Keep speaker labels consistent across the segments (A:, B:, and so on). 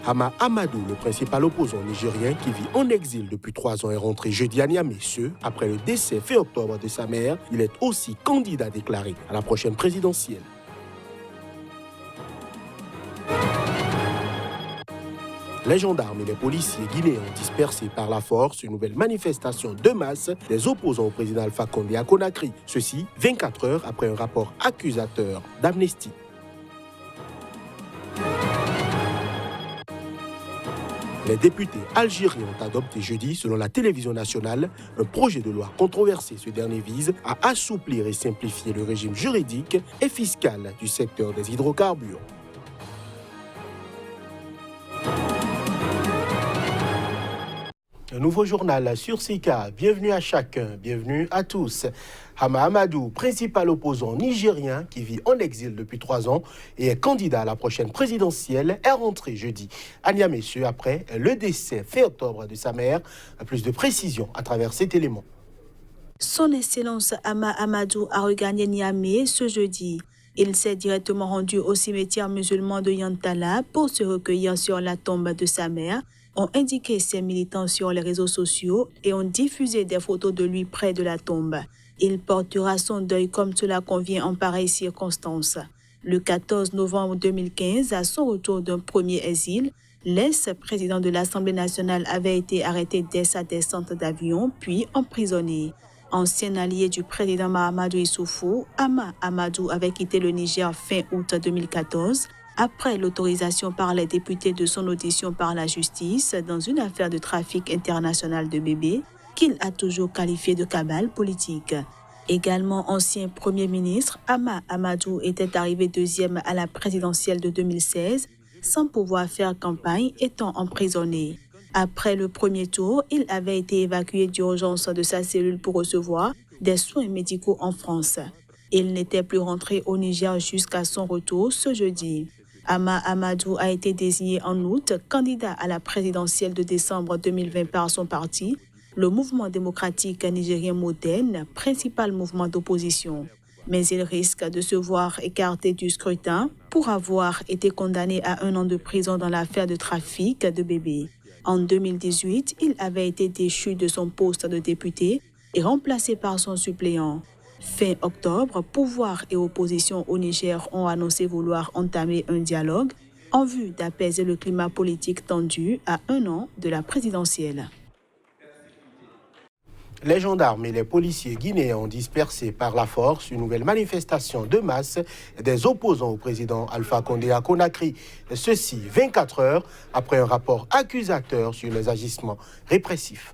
A: Hama Amadou, le principal opposant nigérien qui vit en exil depuis 3 ans, est rentré jeudi à Niamey. Après le décès fin octobre de sa mère, il est aussi candidat déclaré à la prochaine présidentielle. Les gendarmes et les policiers guinéens ont dispersé par la force une nouvelle manifestation de masse des opposants au président Alpha Condé à Conakry. Ceci 24 heures après un rapport accusateur d'Amnesty. Les députés algériens ont adopté jeudi, selon la télévision nationale, un projet de loi controversé. Ce dernier vise à assouplir et simplifier le régime juridique et fiscal du secteur des hydrocarbures. Un nouveau journal sur Sika. Bienvenue à chacun, bienvenue à tous. Hama Amadou, principal opposant nigérien qui vit en exil depuis 3 ans et est candidat à la prochaine présidentielle, est rentré jeudi à Niamey après le décès fin octobre de sa mère. Plus de précisions à travers cet élément.
B: Son Excellence Hama Amadou a regagné Niamey ce jeudi. Il s'est directement rendu au cimetière musulman de Yantala pour se recueillir sur la tombe de sa mère, ont indiqué ses militants sur les réseaux sociaux et ont diffusé des photos de lui près de la tombe. Il portera son deuil comme cela convient en pareilles circonstances. Le 14 novembre 2015, à son retour d'un premier exil, l'ex-président de l'Assemblée nationale avait été arrêté dès sa descente d'avion, puis emprisonné. Ancien allié du président Mahamadou Issoufou, Hama Amadou avait quitté le Niger fin août 2014 après l'autorisation par les députés de son audition par la justice dans une affaire de trafic international de bébés qu'il a toujours qualifié de cabale politique. Également ancien Premier ministre, Hama Amadou était arrivé deuxième à la présidentielle de 2016 sans pouvoir faire campagne étant emprisonné. Après le premier tour, il avait été évacué d'urgence de sa cellule pour recevoir des soins médicaux en France. Il n'était plus rentré au Niger jusqu'à son retour ce jeudi. Hama Amadou a été désigné en août candidat à la présidentielle de décembre 2020 par son parti, le Mouvement démocratique nigérien moderne, principal mouvement d'opposition. Mais il risque de se voir écarté du scrutin pour avoir été condamné à 1 an de prison dans l'affaire de trafic de bébés. En 2018, il avait été déchu de son poste de député et remplacé par son suppléant. Fin octobre, pouvoir et opposition au Niger ont annoncé vouloir entamer un dialogue en vue d'apaiser le climat politique tendu à 1 an de la présidentielle.
A: Les gendarmes et les policiers guinéens ont dispersé par la force une nouvelle manifestation de masse des opposants au président Alpha Condé à Conakry. Ceci 24 heures après un rapport accusateur sur les agissements répressifs.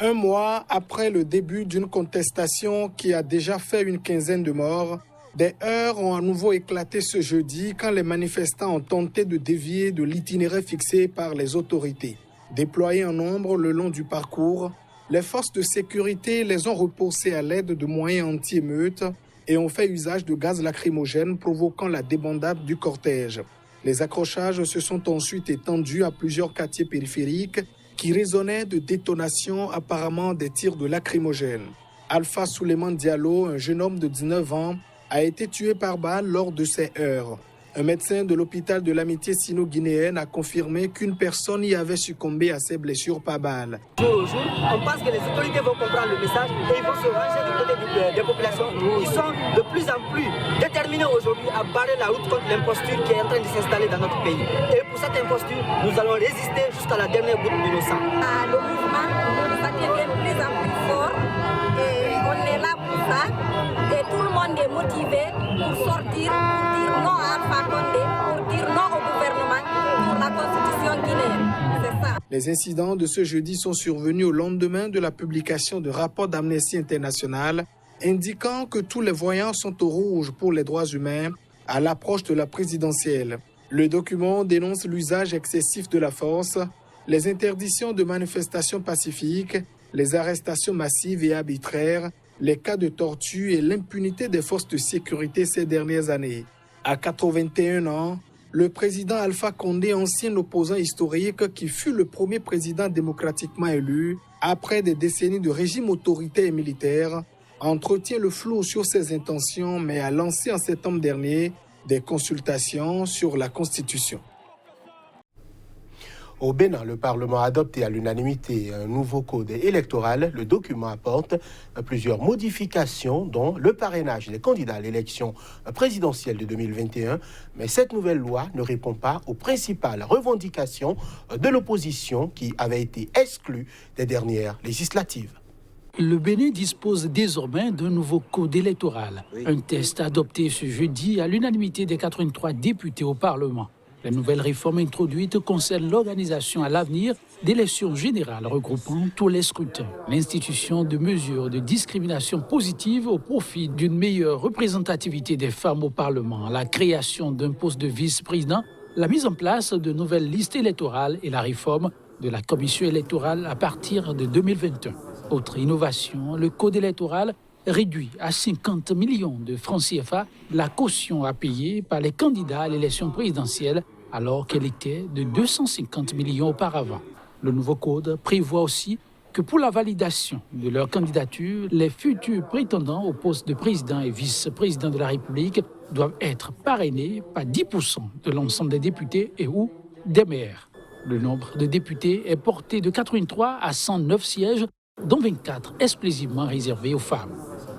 C: 1 mois après le début d'une contestation qui a déjà fait une quinzaine de morts, des heurts ont à nouveau éclaté ce jeudi quand les manifestants ont tenté de dévier de l'itinéraire fixé par les autorités. Déployés en nombre le long du parcours, les forces de sécurité les ont repoussés à l'aide de moyens anti-émeutes et ont fait usage de gaz lacrymogène provoquant la débandade du cortège. Les accrochages se sont ensuite étendus à plusieurs quartiers périphériques qui résonnaient de détonations, apparemment des tirs de lacrymogène. Alpha Souleymane Diallo, un jeune homme de 19 ans, a été tué par balle lors de ces heurts. Un médecin de l'hôpital de l'amitié sino-guinéenne a confirmé qu'une personne y avait succombé à ses blessures par balle.
D: Jour au jour, on pense que les autorités vont comprendre le message et ils vont se ranger du côté des populations. Ils sont de plus en plus déterminés aujourd'hui à barrer la route contre l'imposture qui est en train de s'installer dans notre pays. Et pour cette imposture, nous allons résister jusqu'à la dernière goutte de nos sangs.
E: Le mouvement, ça devient de plus en plus fort et on est là pour ça. Et tout le monde est motivé pour sortir, pour dire non à Alpha Condé, pour dire non au gouvernement, pour la constitution guinéenne. C'est ça.
C: Les incidents de ce jeudi sont survenus au lendemain de la publication de rapports d'Amnesty International indiquant que tous les voyants sont au rouge pour les droits humains à l'approche de la présidentielle. Le document dénonce l'usage excessif de la force, les interdictions de manifestations pacifiques, les arrestations massives et arbitraires, les cas de torture et l'impunité des forces de sécurité ces dernières années. À 81 ans, le président Alpha Condé, ancien opposant historique qui fut le premier président démocratiquement élu après des décennies de régime autoritaire et militaire, entretient le flou sur ses intentions mais a lancé en septembre dernier des consultations sur la Constitution.
A: Au Bénin, le Parlement a adopté à l'unanimité un nouveau code électoral. Le document apporte plusieurs modifications, dont le parrainage des candidats à l'élection présidentielle de 2021. Mais cette nouvelle loi ne répond pas aux principales revendications de l'opposition qui avait été exclue des dernières législatives.
F: Le Bénin dispose désormais d'un nouveau code électoral. Un texte adopté ce jeudi à l'unanimité des 83 députés au Parlement. Les nouvelles réformes introduites concernent l'organisation à l'avenir d'élections générales regroupant tous les scrutins, l'institution de mesures de discrimination positive au profit d'une meilleure représentativité des femmes au Parlement, la création d'un poste de vice-président, la mise en place de nouvelles listes électorales et la réforme de la commission électorale à partir de 2021. Autre innovation, le code électoral réduit à 50 millions de francs CFA la caution à payer par les candidats à l'élection présidentielle alors qu'elle était de 250 millions auparavant. Le nouveau code prévoit aussi que pour la validation de leur candidature, les futurs prétendants au poste de président et vice-président de la République doivent être parrainés par 10% de l'ensemble des députés et ou des maires. Le nombre de députés est porté de 83 à 109 sièges, dont 24 exclusivement réservés aux femmes.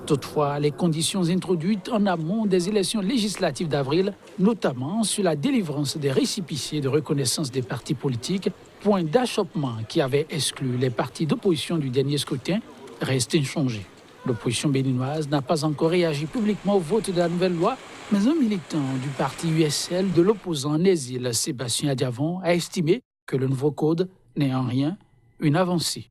F: Toutefois, les conditions introduites en amont des élections législatives d'avril, notamment sur la délivrance des récépissés de reconnaissance des partis politiques, point d'achoppement qui avait exclu les partis d'opposition du dernier scrutin, restent inchangés. L'opposition béninoise n'a pas encore réagi publiquement au vote de la nouvelle loi, mais un militant du parti USL de l'opposant en exil, Sébastien Adiavon, a estimé que le nouveau code n'est en rien une avancée.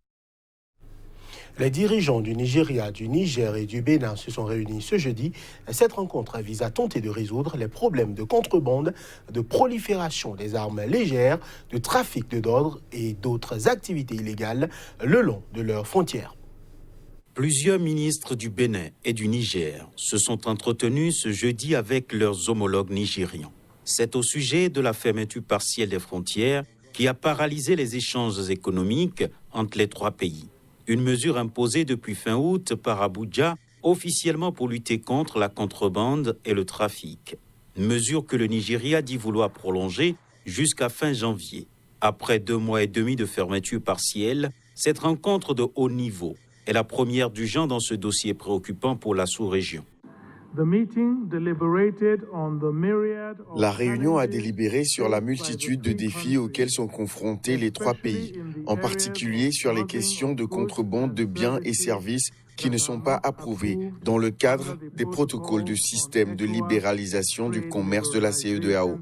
A: Les dirigeants du Nigeria, du Niger et du Bénin se sont réunis ce jeudi. Cette rencontre vise à tenter de résoudre les problèmes de contrebande, de prolifération des armes légères, de trafic de drogue et d'autres activités illégales le long de leurs frontières.
G: Plusieurs ministres du Bénin et du Niger se sont entretenus ce jeudi avec leurs homologues nigérians. C'est au sujet de la fermeture partielle des frontières qui a paralysé les échanges économiques entre les trois pays. Une mesure imposée depuis fin août par Abuja, officiellement pour lutter contre la contrebande et le trafic. Une mesure que le Nigeria dit vouloir prolonger jusqu'à fin janvier. Après 2 mois et demi de fermeture partielle, cette rencontre de haut niveau est la première du genre dans ce dossier préoccupant pour la sous-région.
H: La réunion a délibéré sur la multitude de défis auxquels sont confrontés les trois pays, en particulier sur les questions de contrebande de biens et services qui ne sont pas approuvés dans le cadre des protocoles de système de libéralisation du commerce de la CEDEAO.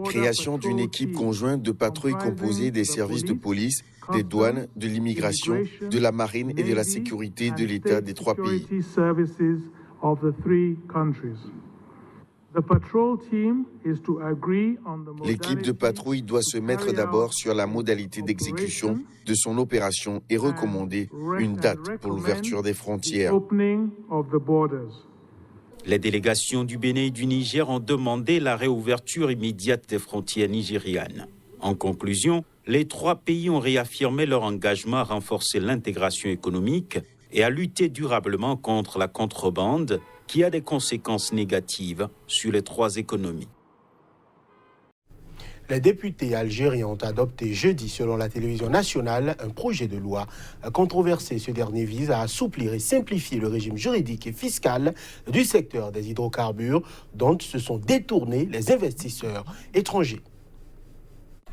H: Création d'une équipe conjointe de patrouille composée des services de police, des douanes, de l'immigration, de la marine et de la sécurité de l'État des trois pays. L'équipe de patrouille doit se mettre d'abord sur la modalité d'exécution de son opération et recommander une date pour l'ouverture des frontières.
G: Les délégations du Bénin et du Niger ont demandé la réouverture immédiate des frontières nigérianes. En conclusion, les trois pays ont réaffirmé leur engagement à renforcer l'intégration économique et à lutter durablement contre la contrebande qui a des conséquences négatives sur les trois économies.
A: Les députés algériens ont adopté jeudi, selon la télévision nationale, un projet de loi controversé. Ce dernier vise à assouplir et simplifier le régime juridique et fiscal du secteur des hydrocarbures dont se sont détournés les investisseurs étrangers.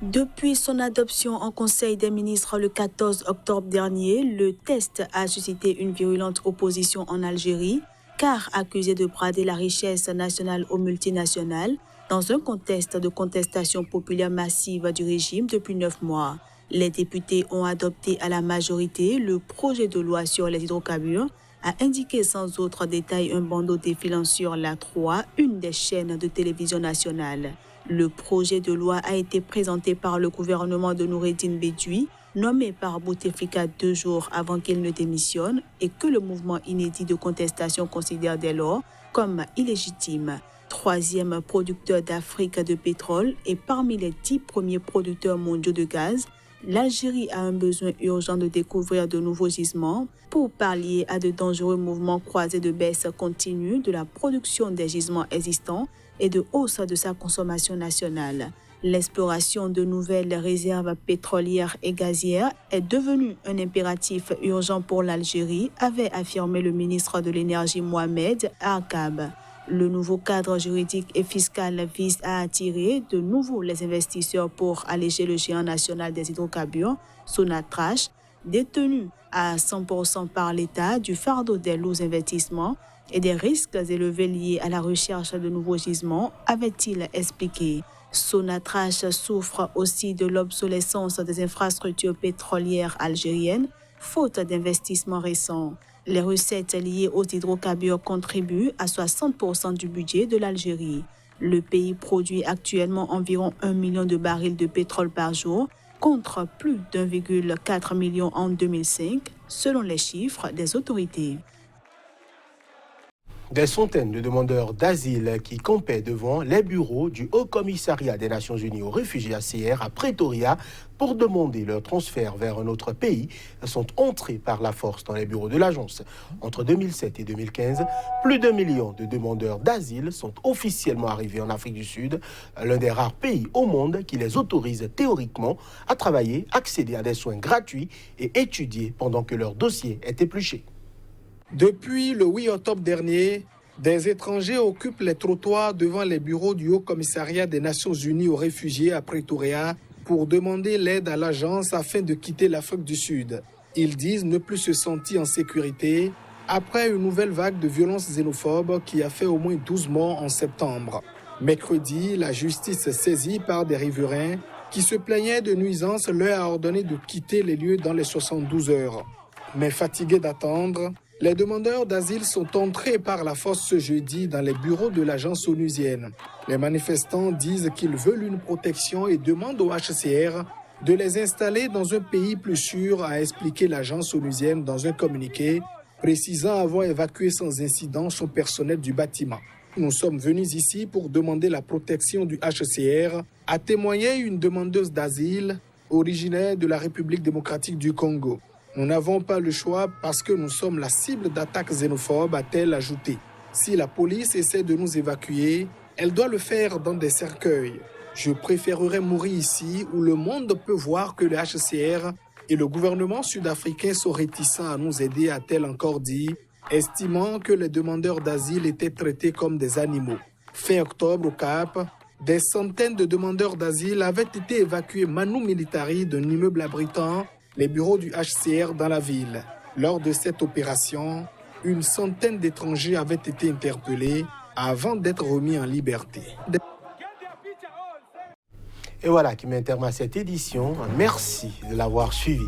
B: Depuis son adoption en Conseil des ministres le 14 octobre dernier, le texte a suscité une virulente opposition en Algérie, car accusé de brader la richesse nationale aux multinationales, dans un contexte de contestation populaire massive du régime depuis 9 mois. Les députés ont adopté à la majorité le projet de loi sur les hydrocarbures, a indiqué sans autre détail un bandeau défilant sur la 3, une des chaînes de télévision nationale. Le projet de loi a été présenté par le gouvernement de Noureddine Bédoui, nommé par Bouteflika 2 jours avant qu'il ne démissionne et que le mouvement inédit de contestation considère dès lors comme illégitime. 3e producteur d'Afrique de pétrole et parmi les 10 premiers producteurs mondiaux de gaz, l'Algérie a un besoin urgent de découvrir de nouveaux gisements pour pallier à de dangereux mouvements croisés de baisse continue de la production des gisements existants et de hausse de sa consommation nationale. L'exploration de nouvelles réserves pétrolières et gazières est devenue un impératif urgent pour l'Algérie, avait affirmé le ministre de l'Énergie Mohamed Arkab. Le nouveau cadre juridique et fiscal vise à attirer de nouveau les investisseurs pour alléger le géant national des hydrocarbures, Sonatrach, détenu à 100% par l'État du fardeau des lourds investissements et des risques élevés liés à la recherche de nouveaux gisements, avait-il expliqué. Sonatrach souffre aussi de l'obsolescence des infrastructures pétrolières algériennes, faute d'investissements récents. Les recettes liées aux hydrocarbures contribuent à 60% du budget de l'Algérie. Le pays produit actuellement environ 1 million de barils de pétrole par jour, contre plus d'1,4 million en 2005, selon les chiffres des autorités.
A: Des centaines de demandeurs d'asile qui campaient devant les bureaux du Haut Commissariat des Nations Unies aux réfugiés HCR à Pretoria pour demander leur transfert vers un autre pays sont entrés par la force dans les bureaux de l'agence. Entre 2007 et 2015, plus d'1 million de demandeurs d'asile sont officiellement arrivés en Afrique du Sud, l'un des rares pays au monde qui les autorise théoriquement à travailler, accéder à des soins gratuits et étudier pendant que leur dossier est épluché.
C: Depuis le 8 octobre dernier, des étrangers occupent les trottoirs devant les bureaux du Haut Commissariat des Nations Unies aux réfugiés à Pretoria pour demander l'aide à l'agence afin de quitter l'Afrique du Sud. Ils disent ne plus se sentir en sécurité après une nouvelle vague de violences xénophobes qui a fait au moins 12 morts en septembre. Mercredi, la justice saisie par des riverains qui se plaignaient de nuisances leur a ordonné de quitter les lieux dans les 72 heures. Mais fatigués d'attendre, les demandeurs d'asile sont entrés par la force ce jeudi dans les bureaux de l'agence onusienne. Les manifestants disent qu'ils veulent une protection et demandent au HCR de les installer dans un pays plus sûr, a expliqué l'agence onusienne dans un communiqué, précisant avoir évacué sans incident son personnel du bâtiment. Nous sommes venus ici pour demander la protection du HCR, a témoigné une demandeuse d'asile originaire de la République démocratique du Congo. Nous n'avons pas le choix parce que nous sommes la cible d'attaques xénophobes, a-t-elle ajouté. Si la police essaie de nous évacuer, elle doit le faire dans des cercueils. Je préférerais mourir ici où le monde peut voir que le HCR et le gouvernement sud-africain sont réticents à nous aider, a-t-elle encore dit, estimant que les demandeurs d'asile étaient traités comme des animaux. Fin octobre au Cap, des centaines de demandeurs d'asile avaient été évacués manu militari d'un immeuble abritant les bureaux du HCR dans la ville. Lors de cette opération, une centaine d'étrangers avaient été interpellés avant d'être remis en liberté.
A: Et voilà qui met un terme à cette édition. Merci de l'avoir suivi.